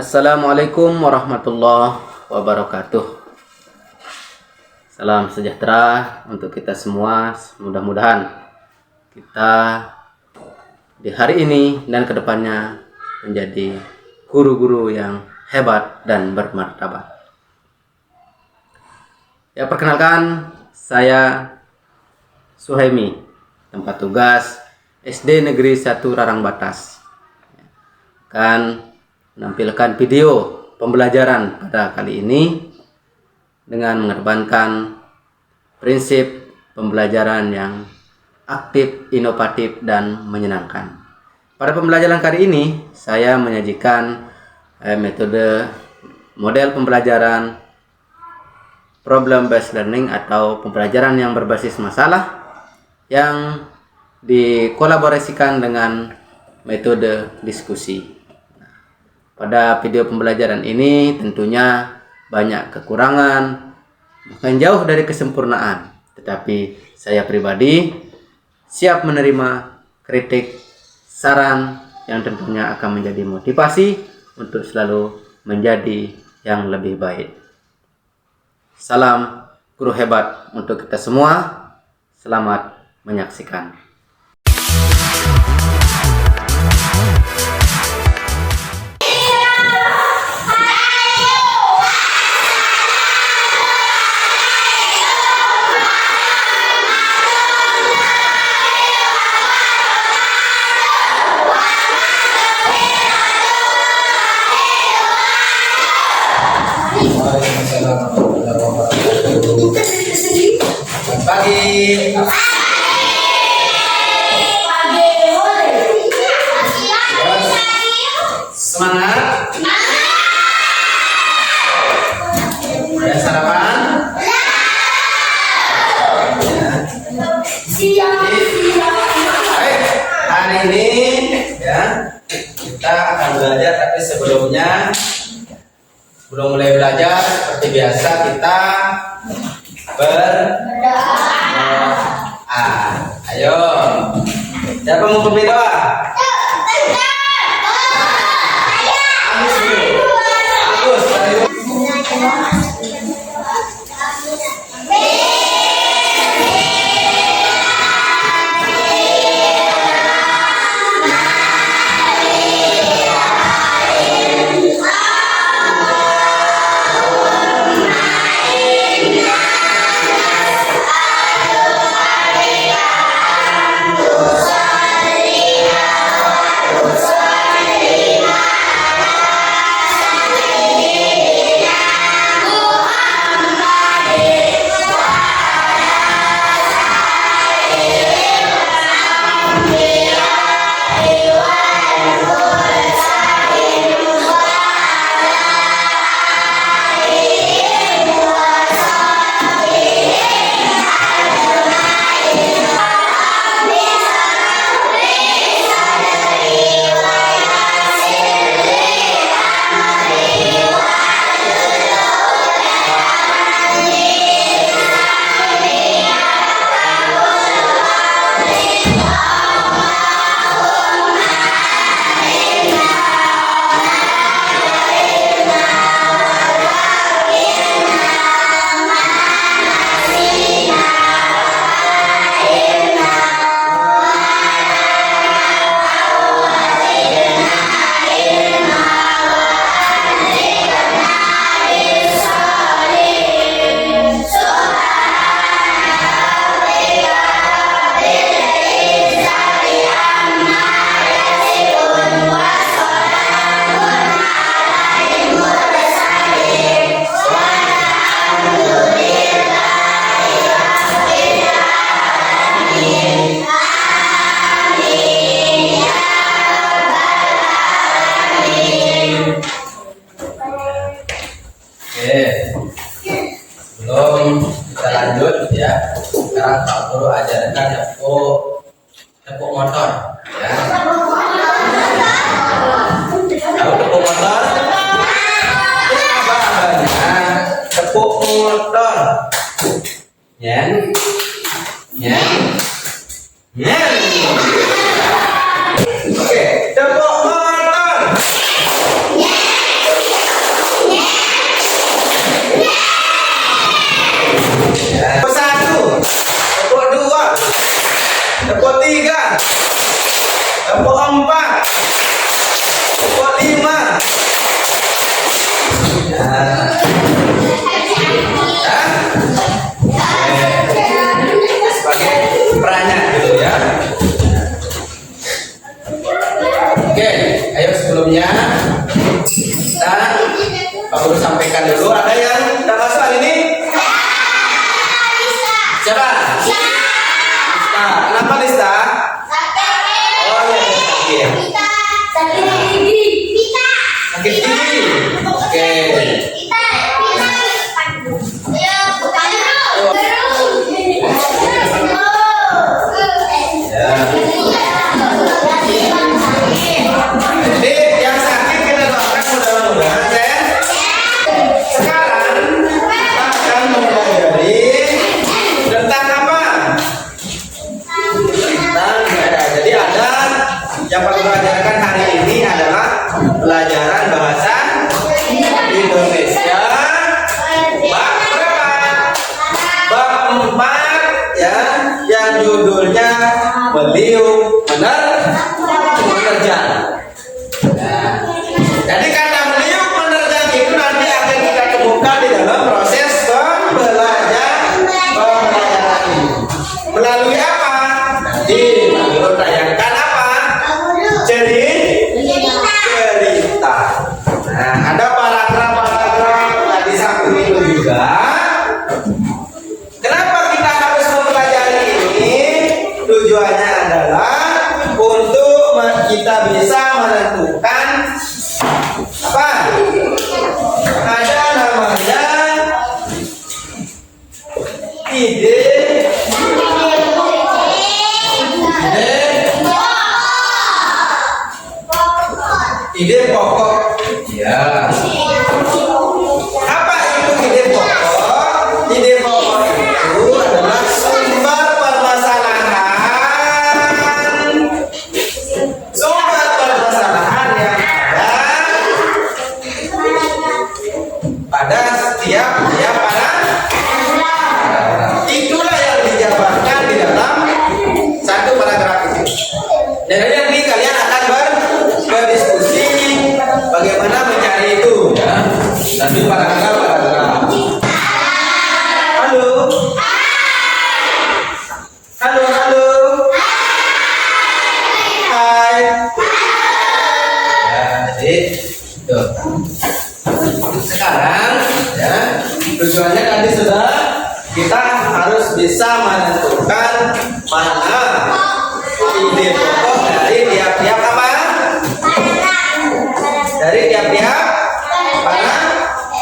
Assalamualaikum warahmatullahi wabarakatuh. Salam sejahtera untuk kita semua. Mudah-mudahan kita di hari ini dan kedepannya menjadi guru-guru yang hebat dan bermartabat. Ya, perkenalkan, saya Suhaimi, tempat tugas SD Negeri 1 Rarang Batas. Akan menampilkan video pembelajaran pada kali ini dengan mengedepankan prinsip pembelajaran yang aktif, inovatif, dan menyenangkan. Pada pembelajaran kali ini saya menyajikan metode model pembelajaran problem based learning atau pembelajaran yang berbasis masalah yang dikolaborasikan dengan metode diskusi. Pada video pembelajaran ini tentunya banyak kekurangan, bahkan jauh dari kesempurnaan. Tetapi saya pribadi siap menerima kritik, saran yang tentunya akan menjadi motivasi untuk selalu menjadi yang lebih baik. Salam guru hebat untuk kita semua. Selamat menyaksikan. Pagi. Semangat. Ada sarapan? Baik, hari ini ya kita akan belajar, tapi sebelum mulai belajar seperti biasa kita berdoa. Ayo, siapa mau berdoa? Sebelum kita lanjut ya, sekarang Pak Guru ajarkan tepuk motor ya. Tahu tepuk motor? Tepuk motor. Nyen, nyen, nyen. Oke, tepuk motor. sampaikan dulu. Ada yang tidak masuk hari ini? Siapa? Lista. Kenapa Lista? Oh ya, sakit. Sakit gigi. Oke. Jadi yang sakit kita doakan mudah-mudahan ya. Sekarang kita akan mempelajari tentang apa? Tentang jadi ada yang perlu pelajaran hari ini adalah pelajaran bahasa Indonesia bab berapa? Bab 4 ya, yang judulnya beliau menerjang. Nah, jadi kata beliau menerjang itu nanti akan kita temukan di dalam proses pembelajaran ini. Melalui apa? Nanti menayangkan apa? Cerita. Nah, ada paragraf-paragraf di samping itu juga. Kenapa kita harus mempelajari ini? Tujuannya adalah untuk kita bisa menentukan apa? Ada namanya ide pokok. Ya. Apa itu ide pokok? Ide pokok itu adalah sumber permasalahan yang ada pada setiap itulah yang dijabarkan di dalam satu paragraf itu. Dan nanti kalian akan berdiskusi bagaimana mencari itu ya. Nanti paragraf. Halo. Hai. Ya, jadi itu. Sekarang ya, tujuannya tadi sudah kita harus bisa menentukan mana ide pokok dari tiap-tiap apa? Dari tiap-tiap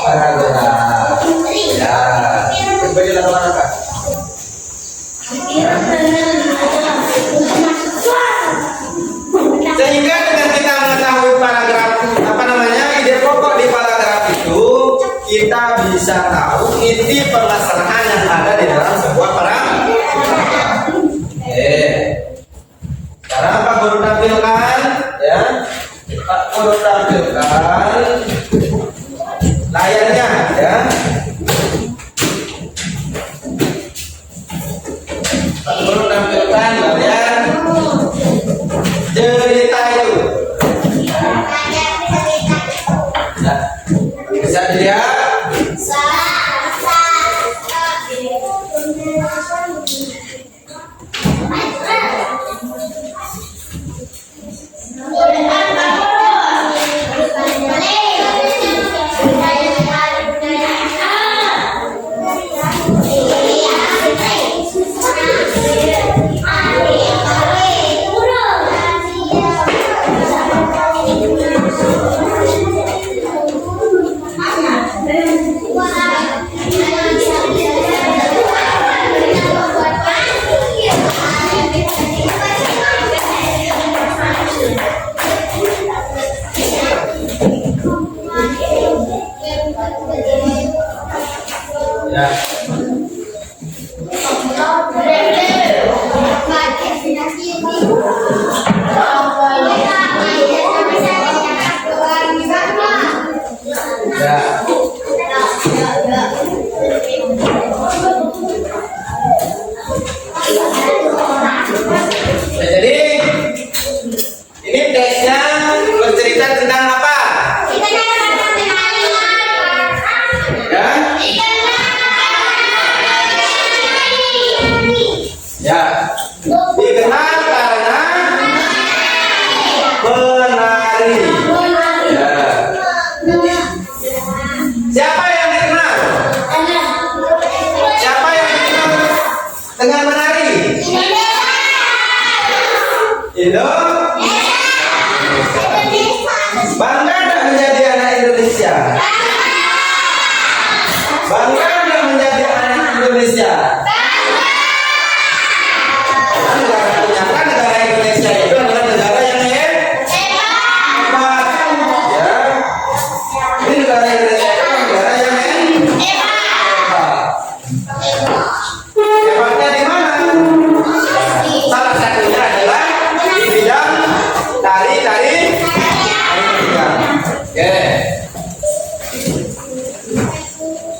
paragraf. Ya, bagi laporan apa? Sehingga dengan kita mengetahui paragraf ide pokok di paragraf itu, kita bisa tahu inti permasalahan yang ada di dalam sebuah paragraf. Sekarang Pak Guru tampilkan ya. Pak Guru tampilkan layarnya ya. Pak Guru tampilkan layar cerita itu. Nah, bisa dilihat? Ya. Jadi ini teksnya bercerita tentang apa? Ya, dikenal karena menari. Ya. Siapa Indonesia. Bangga tak menjadi anak Indonesia? Bangga tak menjadi anak Indonesia? Negara Indonesia itu adalah negara yang hebat. Ya. Ini negara Indonesia itu negara yang hebat. Hebatnya di mana? Salah satunya adalah di bidang tari. Oke.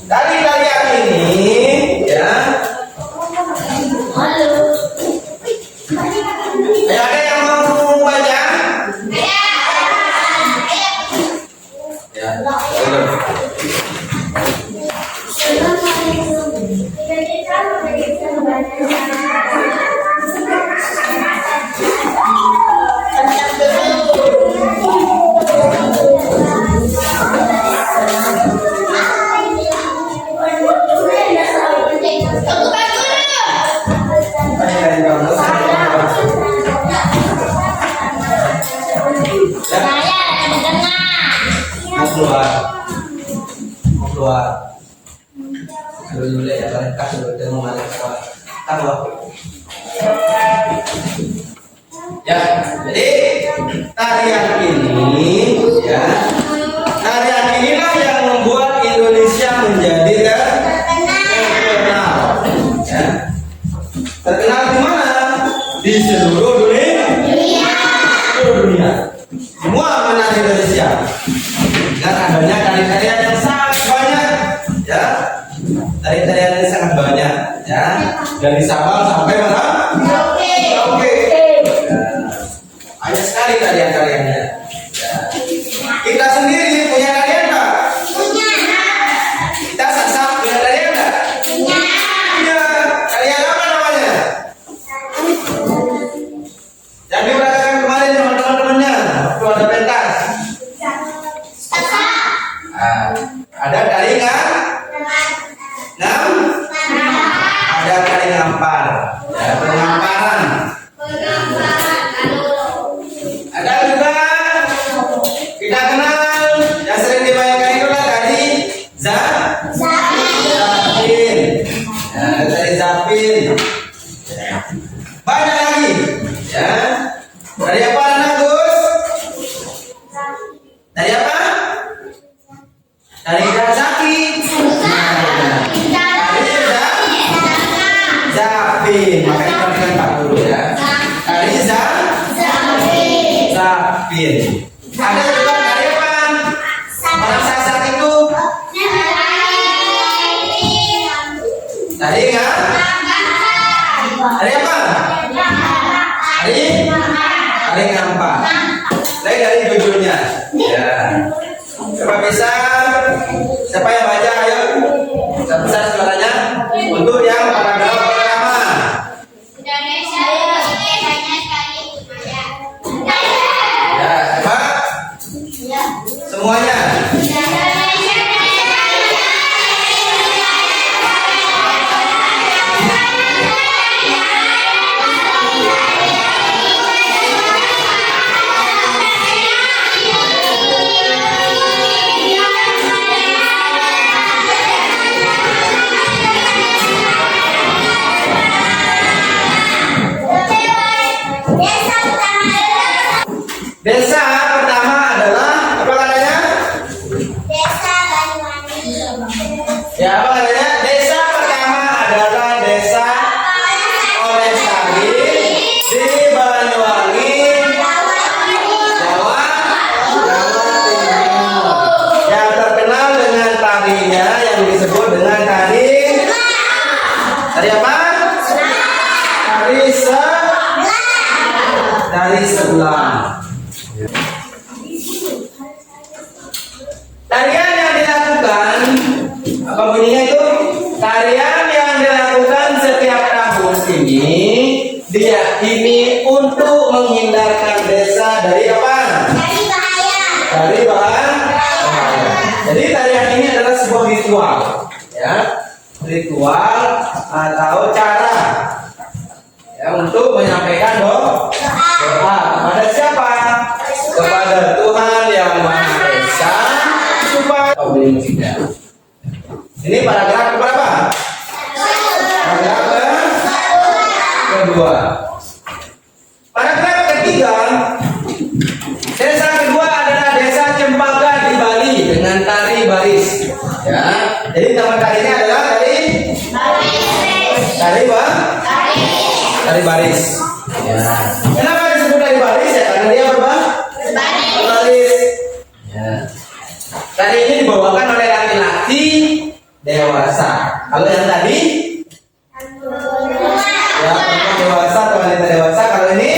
Tari-tarian ini ya. Ada yang mau baca? Ya. Keluar dulu ya, mereka sudah mau balik keluar. Ya, jadi tarian ini ya, tarian inilah yang membuat Indonesia menjadi terkenal. Ya. Terkenal di mana? Di seluruh dunia. Seluruh dunia. Semua mengenal Indonesia. Dan adanya tari-tarian yang sangat banyak, ya. Tari-tarian yang sangat banyak, ya. Dari Sabang sampai mana? Oke. Banyak sekali tarian-tariannya. Ya. Kita sendiri punya tarian nggak? Punya. Kita Sasak punya tarian nggak? Punya. Punya. Tarian apa namanya? Yang diperagakan kemarin sama teman-temannya waktu ada pentas. Ada tari ada tari ngampar, ya, pengamparan. Ada juga kita kenal yang sering dibayangkan itulah tari zapin. Ya, tari zapin. Ya. Banyak lagi, ya. Tari apa anak Gus? Tari apa? Tari Zaki. Zapin, makanya perhatikan Pak Guru ya. Tari Zapin. Ada juga tari apa? Orang Sasak itu tari nggak? Tari apa? Tari ngampar. Dari judulnya. Ya. Coba bisa. Siapa yang baca? Ayo. Besar suaranya. Untuk yang paragraf pertama. Ya, coba. Semuanya. Desa pertama adalah apa katanya? Desa Banyuwangi. Ya, apa katanya? Desa pertama adalah Desa Olesari di Banyuwangi, Jawa Timur. Yang terkenal dengan tarinya yang disebut dengan tari apa? Tari sebelah. Tarian yang dilakukan, apa bunyinya itu? Tarian yang dilakukan setiap tahun ini diyakini untuk menghindarkan desa dari apa? Dari bahaya. Dari bahaya. Jadi tarian ini adalah sebuah ritual, ya, ritual atau cara ya untuk menyampaikan doa. Berdoa kepada siapa? Kepada Tuhan yang Maha Esa supaya kau beli musiknya. Ini paragraf berapa? Paragraf kedua. Paragraf ketiga. Desa kedua adalah desa Cempaka di Bali dengan tari baris. Ya, jadi nama tarinya adalah tari baris. Ya. Kenapa disebut tari baris? Ya, karena dia apa? Baris. Ya. Tari ini dibawakan oleh laki-laki dewasa. Kalau yang tadi, ya perempuan dewasa atau wanita dewasa. Kalau ini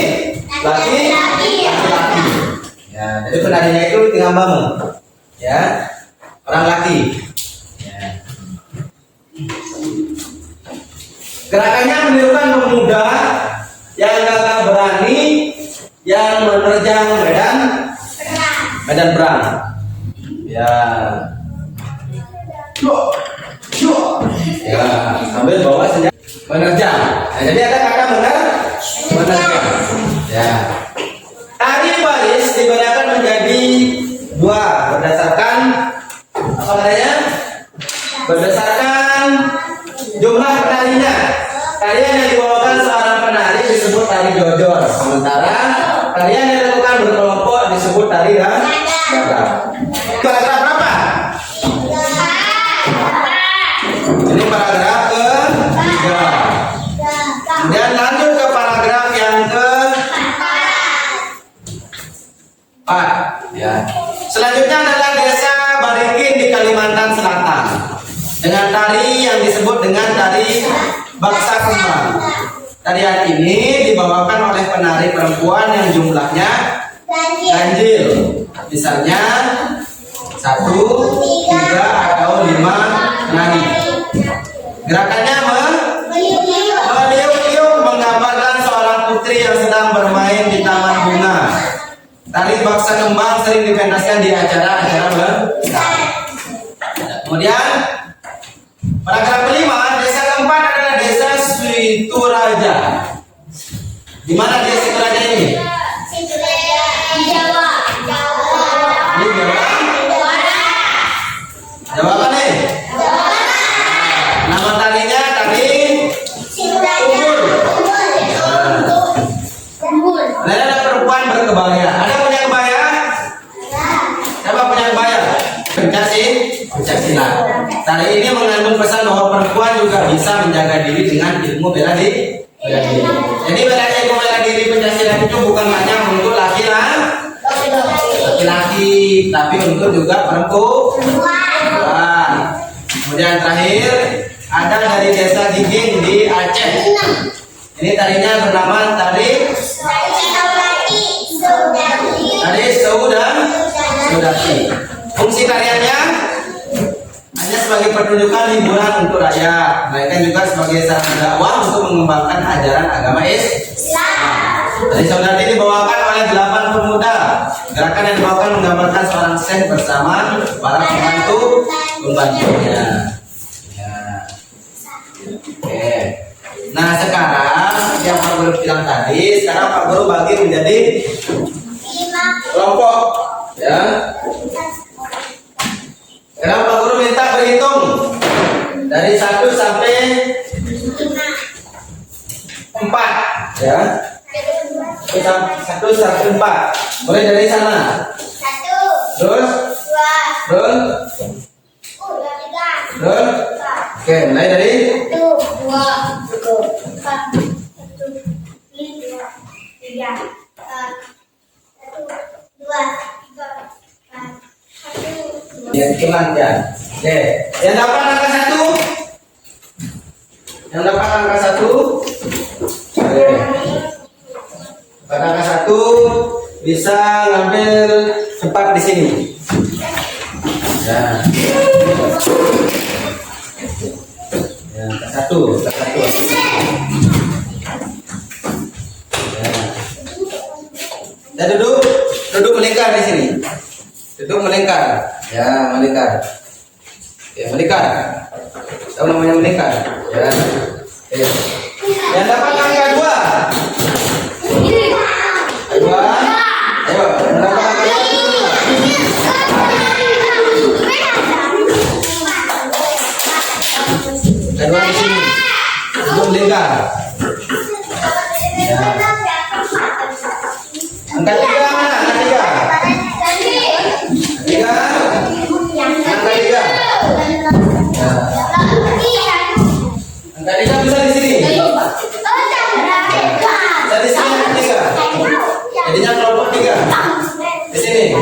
laki-laki. Ya, jadi penarinya itu tinggal bangun. Ya, orang laki. Ya. Gerakannya menirukan pemuda yang gagah berani yang menerjang medan perang. Ya. Ya, sambil bawa senjata menerjang. Nah, jadi ada kata menerjang. Ya. Tari baris dibedakan menjadi dua berdasarkan apa namanya? Berdasarkan jumlah penarinya. Tarian yang dibawakan seorang penari disebut tari jojor, sementara tarian yang dilakukan berkelompok disebut tari gagak. Paragraf berapa? Ini paragraf ketiga. Kemudian lanjut ke paragraf yang keempat. Ya. Selanjutnya adalah desa Barikin di Kalimantan Selatan dengan tari yang disebut dengan tari baksa kembang. Tarian ini dibawakan oleh penari perempuan yang jumlahnya ganjil, misalnya 1, 3 atau 5 penari. Gerakannya meliuk-liuk menggambarkan seorang putri yang sedang bermain di taman bunga. Tari baksa kembang sering dipentaskan di acara-acara besar. Kemudian paragraf kelima, desa keempat adalah desa Situraja. Di mana desa Situraja ini? Di Jawa. Di Jawa. Jawa apa nih? Nama tarinya tari Tumbul. Dan ada perempuan berkebaya. Ada punya kebaya? Siapa punya kebaya? Pencak silat. Tari ini mengandung pesan bahwa perempuan juga bisa menjaga diri dengan ilmu bela diri. Jadi ilmu bela diri pencak silat itu bukan hanya untuk laki-laki, tapi untuk juga perempuan. Kemudian terakhir ada dari desa Giging di Aceh. Ini tarinya bernama tari Saudati. Fungsi tariannya hanya sebagai pertunjukan hiburan untuk rakyat, melainkan juga sebagai sarana dakwah untuk mengembangkan ajaran agama Islam. Tari Saudati dibawakan oleh 8 pemuda. Gerakan yang dibawakan menggambarkan seorang syekh bersama para pembantunya. Ya. Oke. Nah sekarang yang Pak Guru bilang tadi, sekarang Pak Guru bagi menjadi kelompok. Ya. Sekarang Pak Guru minta berhitung dari 1 sampai 4. Ya. 1 sampai 4. Mulai dari sana. 1. Terus. 2. Terus. Oke, mulai dari 1, 2, 4, 1, 2, 3, 1, 2, 3, 4, 1, 2. Ya, hitungan ya. Oke, yang dapat angka 1. Yang dapat angka 1. Oke. Dapat angka 1 bisa ngambil tempat di sini. Ya. Ya, angka 1. Ya. Ya, duduk melingkar di sini. Duduk melingkar. Ya, melingkar. Ya, melingkar. Tahu namanya melingkar? Ya. Ya. Yang dapat angka 2. kedua di sini untuk lingkar. Ya. Angkat 3 mana? Angkat 3. Angkat 3. Ya. Angkat 3 bisa di sini. Bisa di sini angkat 3. Jadinya kelompok 3. Di sini.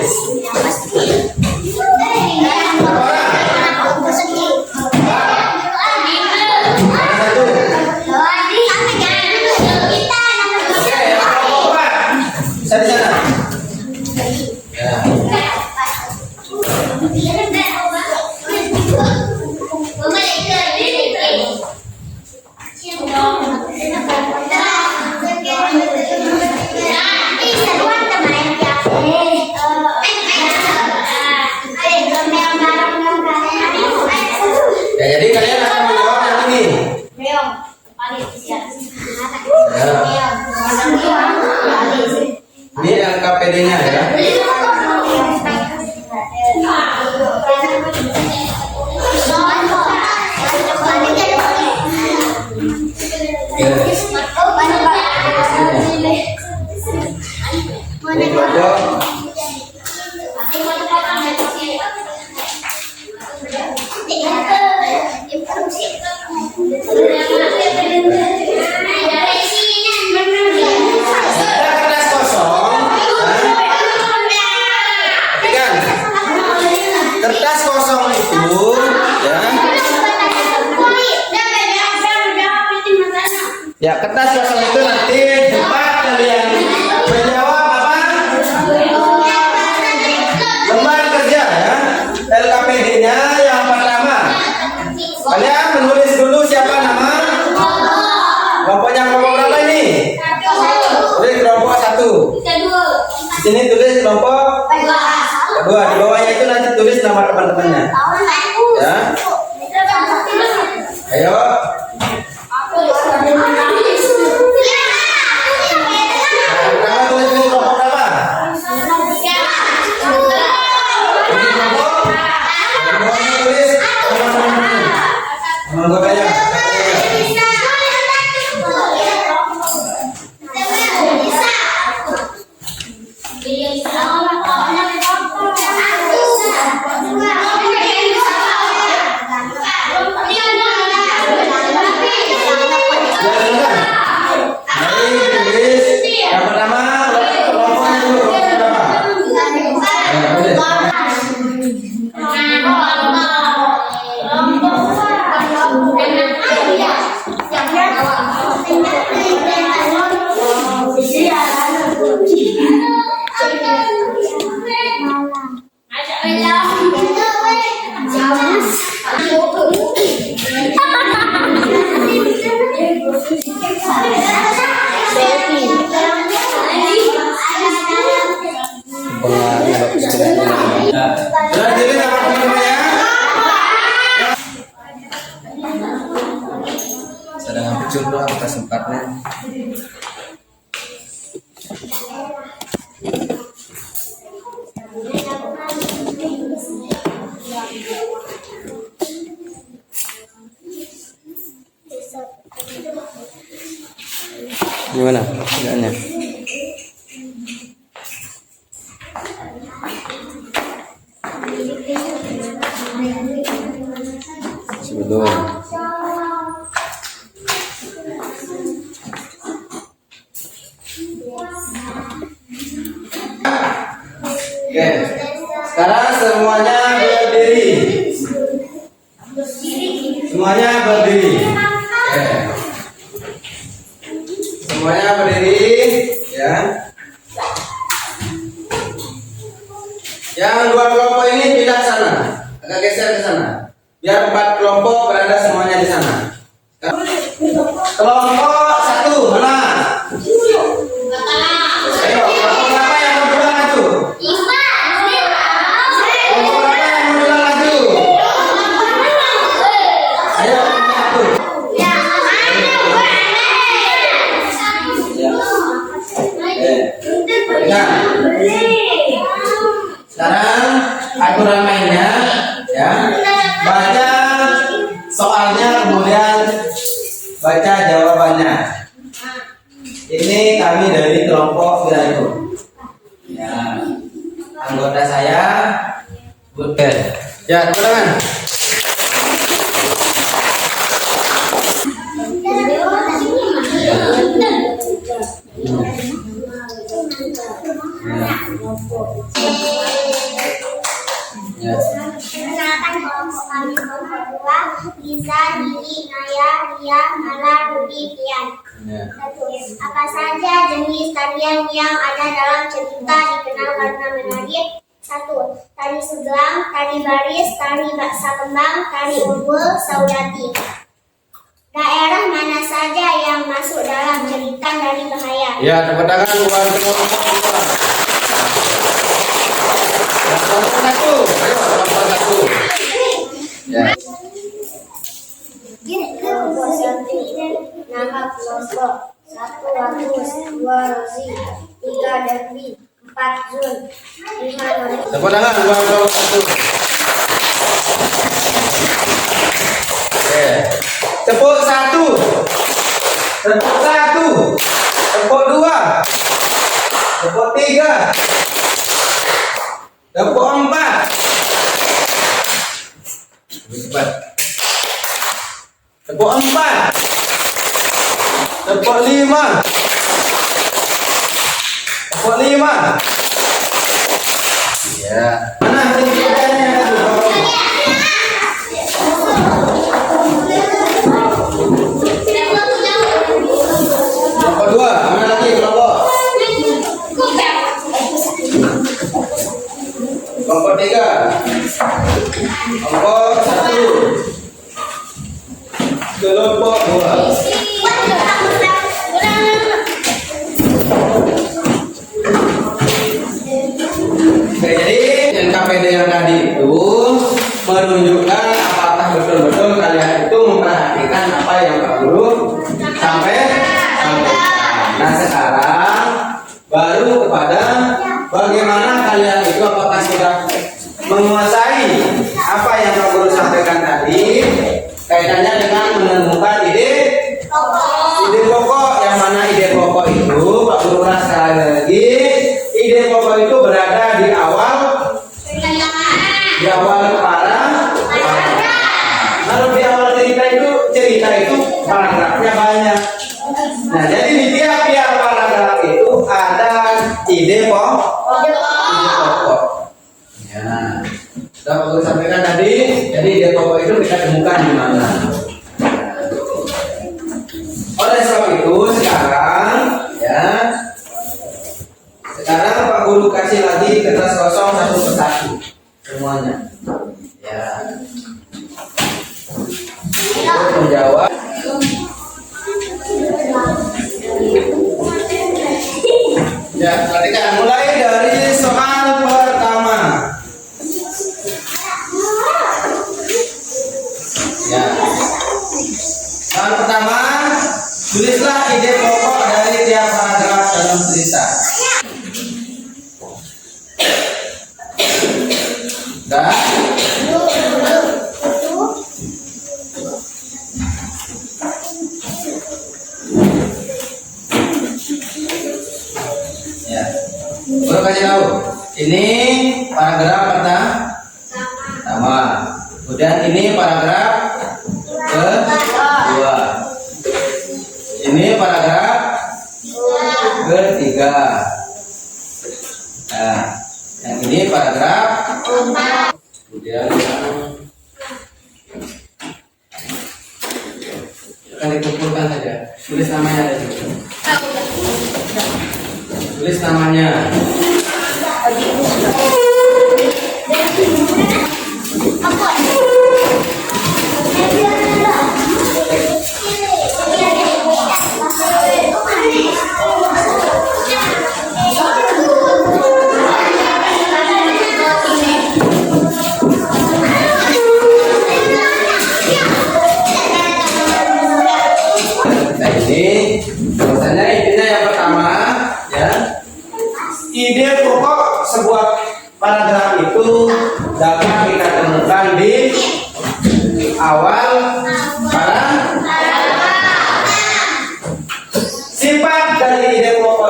Bisa di sana. Ya. Ya, jadi kalian akan menjawab yang ini. Ya. Ini LKPD-nya ya. Kertas kosong itu ya, kertas kosong itu nanti tempat kalian menjawab apa? Lembar kerja ya. LKPD-nya yang pertama, kalian menulis dulu siapa nama kelompoknya. Kelompok berapa ini? Tulis kelompok 1. Di sini tulis kelompok 2. Di bawahnya itu nanti tulis nama teman-temannya. Ya. Ayo. Sedang hancur doang kita sempatnya. Gimana kerjaannya? Sebelum oke, sekarang semuanya berdiri. Semuanya berdiri. Oke. Semuanya berdiri, ya. Yang 2 kelompok ini pindah sana, agak geser ke sana. Biar 4 kelompok berada semuanya di sana. Kelompok 1 mana? Ayo, kelompok berapa yang berdua maju? Kelompok berapa yang berdua maju? Ayo, maju. Ya. Dengar. Sekarang aturan mainnya, ya. Baca soalnya kemudian kami dari kelompok Wilayah. Ya, anggota saya, oke. Ya, tepuk tangan. Ya. Perkenalkan kelompok kami kelompok 2, Giza, Dili, Naya, Ria, Mala, Rudi, Pian. Ya. Apa saja jenis tarian yang ada dalam cerita dikenal karena menarik? 1. Tari sebelang, tari baris, tari baksa kembang, tari umbul, saudati. Daerah mana saja yang masuk dalam cerita dari bahaya? Ya, tepuk tangan buat kelompok 2. Kelompok 1. Ayo, kelompok 1. Ya. Kelompok 1, nama kelompok 1 Agus, 2 Rozi, 3 Derby, 4 Zul, 5 Nori. Tepuk tangan buat kelompok 1. Oke. Tepuk 1. Tepuk 1. Tepuk 2. Tepuk 3. Tepuk 4. Cepat. Tepuk 4. Tepuk 5. Tepuk 5. Ya. Mana tindakannya? Kelompok 2. Mana lagi kelompok? Kelompok 3. Kelompok 1. Kelompok 2. Oke, jadi NKPD yang tadi itu menunjukkan apakah betul-betul kalian itu memperhatikan apa yang Pak Guru sampaikan. Nah, sekarang baru kepada bagaimana kalian itu apakah sudah menguasai apa yang Pak Guru sampaikan tadi kaitannya dengan menemukan ide pokok. Yang mana ide pokok itu Pak Guru ulas sekali lagi, ide pokok itu berada di awal kepala. Kalau di awal cerita itu paragrafnya banyak. Nah, jadi di tiap-tiap paragraf itu ada ide pokok. Ya, sudah Pak Guru sampaikan tadi. Jadi ide pokok itu kita temukan di mana. Oleh sebab itu sekarang Pak Guru kasih lagi kertas kosong satu persatu semuanya. Ya. Untuk menjawab. Ya, perhatikan mulai dari soal pertama. Ya. Soal pertama, tulislah ide pokok dari tiap paragraf dalam cerita. Dah. Ya. Baru kasih tahu. Ini paragraf pertama. Kemudian ini paragraf kedua. Ini paragraf ketiga. Nah, yang ini paragraf kemudian akan dikumpulkan saja. Tulis namanya ada di sini. Tulis namanya. Nah, ini misalnya intinya yang pertama ya, ide pokok sebuah paragraf itu dapat kita temukan di awal paragraf. Sifat dari ide pokok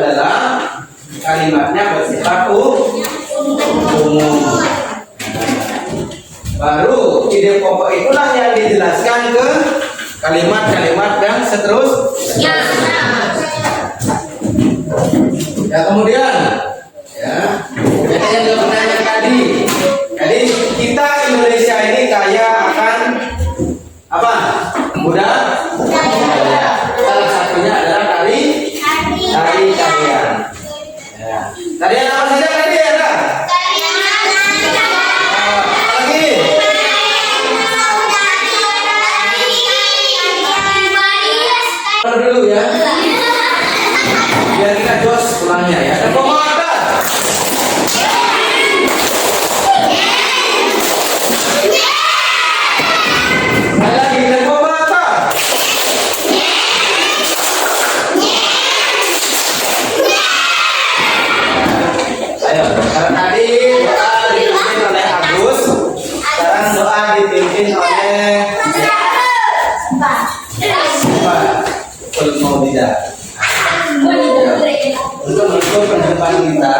adalah kalimatnya bersifat umum. Baru ide pokok itulah yang dijelaskan ke kalimat-kalimat yang seterusnya. Ya kemudian, ya yang pertanyaan tadi. Jadi kita Indonesia ini kaya akan apa? Budaya. Salah satunya adalah tarian. Ya. Tarian apa saja tadi ada? Lagi. Dulu ya. Biar kita jos pulangnya ya. Ada koma apa? Lagi ada koma apa? Ayo, karena tadi doa dipimpin oleh Agus, sekarang doa dipimpin oleh mau tidak? Untuk menutup perjumpaan kita.